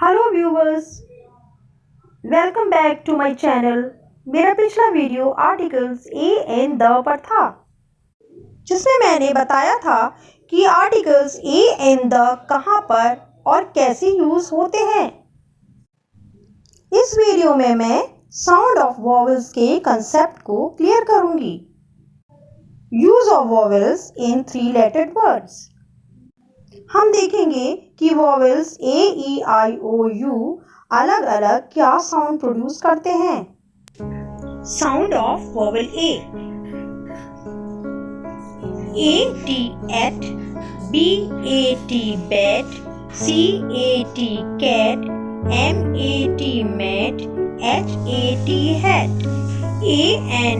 Hello viewers, welcome back to my channel. मेरा पिछला video articles a and the पर था, जिसमें मैंने बताया था कि आर्टिकल्स ए एंड द कहाँ पर और कैसे यूज होते हैं। इस वीडियो में मैं साउंड ऑफ वॉवेल्स के कंसेप्ट को क्लियर करूंगी। Use of vowels in 3 lettered words. हम देखेंगे कि vowels A E I O you अलग अलग क्या साउंड प्रोड्यूस करते हैं। Sound of vowel A T at, B A T bat, C A T cat, M A T mat, H A T hat, A N,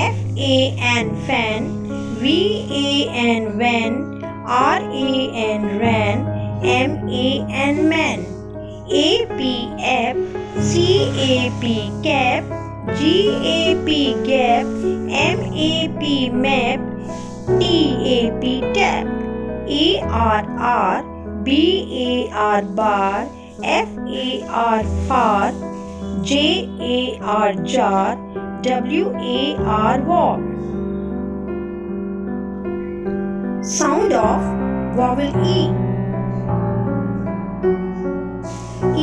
F A N fan, V A N van, R A N ran, M A N man, A P app, C A P cap, G A P gap, M A P map, T A P tap, A R R, B A R bar, F A R far, J A R jar, W A R war. Sound of vowel E.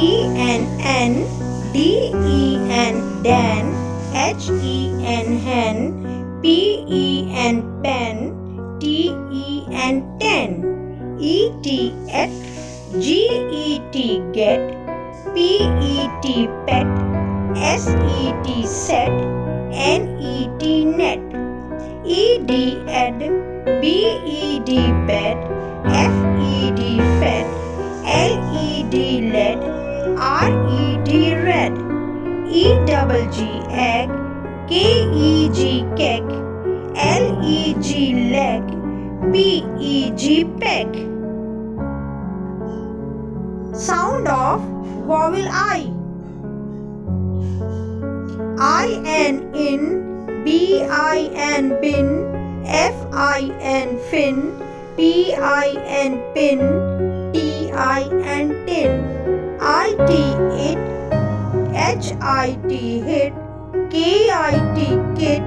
E N, D E N dan, H E N hen, P E N pen, T E N ten, E T et, G E T get, P E T pet, S E T set, N E T net, E D ed, B E D bed, F E D fed, L E D led, R E D red, E double G egg, K E G keg, L E G leg, P E G peg. Sound of vowel I. In, B I N bin, F I N fin, P I N pin, T I N tin, I T it, H I T hit, K I T kit,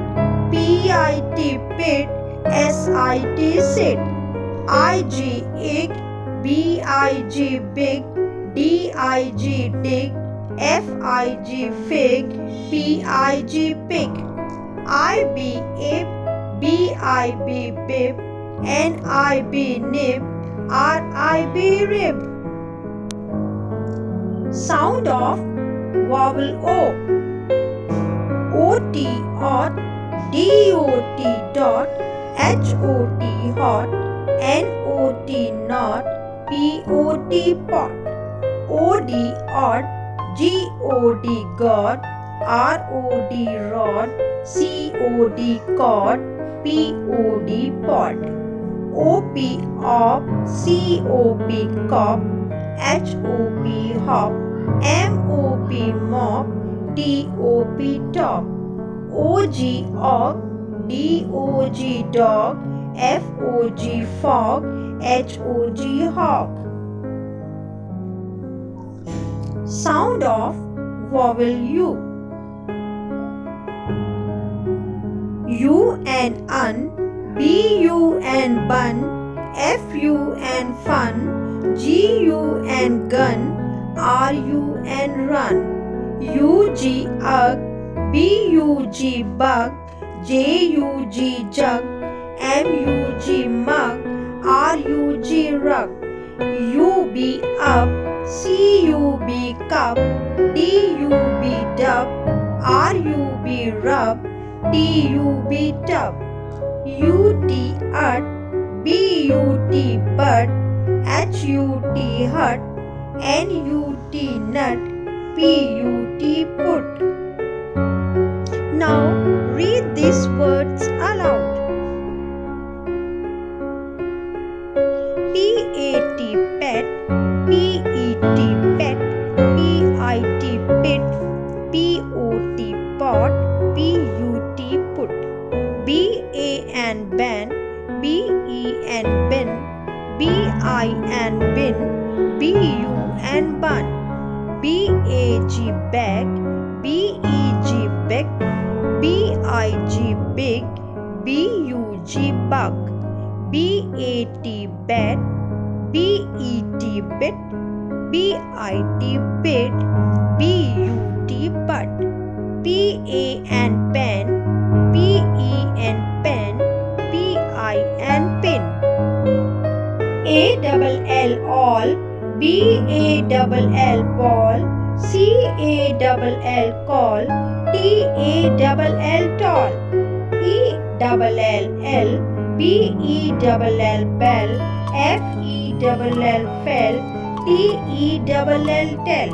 P I T pit, S I T sit, I G ig, B I G big, D I G dig, F I G fig, P I G pig, I B ib, B I B bib, N I B nib, R I B rib. Sound of vowel O. O T ot, D O T dot, H O T hot, N O T not, P O T pot, O D odd, G O D god, R O D rod, C O D cod, P O D pod, O P op, C O P cop, H O P hop, M O P mop, T O P top, O G og, D O G dog, F O G fog, H O G hog. Sound of vowel U. U and un, B U and bun, F U and fun, G U and gun, R U and run, U G ug, B U G bug, J U G jug, M U G mug, R U G rug, U B up, C U B cup, D U B dub, R U B rub, T U B tub, U T ut, B U T bud, H U T hut, N U T nut, P U T put. Now read these words aloud. P A T pet, P E T pet, P I T pit, P O T pot, P U T put, B A N ban, B E N bin, B I N bin, B U N bun. G bag, B-E-G big, B-I-G big, B-U-G bug, B-A-T bat, B-E-T bit, B-I-T bit, B-U-T butt, P-A-N pen, P-E-N pen, P-I-N pin, A-double-L all, B-A-double-L ball, C-A-double-L call, T-A-double-L tall, E-double-L-L, B-E-double-L bell, F-E-double-L fell, T-E-double-L tell,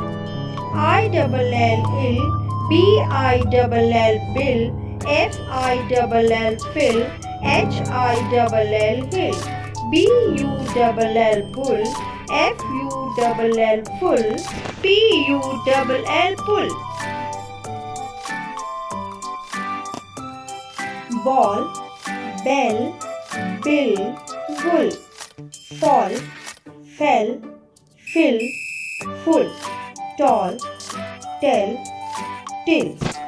I-double-L ill, B-I-double-L bill, F-I-double-L fill, H-I-double-L hill, B-U-double-L bull, F-U-double-L full, P-U-double-L pull. Ball, bell, bill, wool, fall, fell, fill, full, tall, tell, till.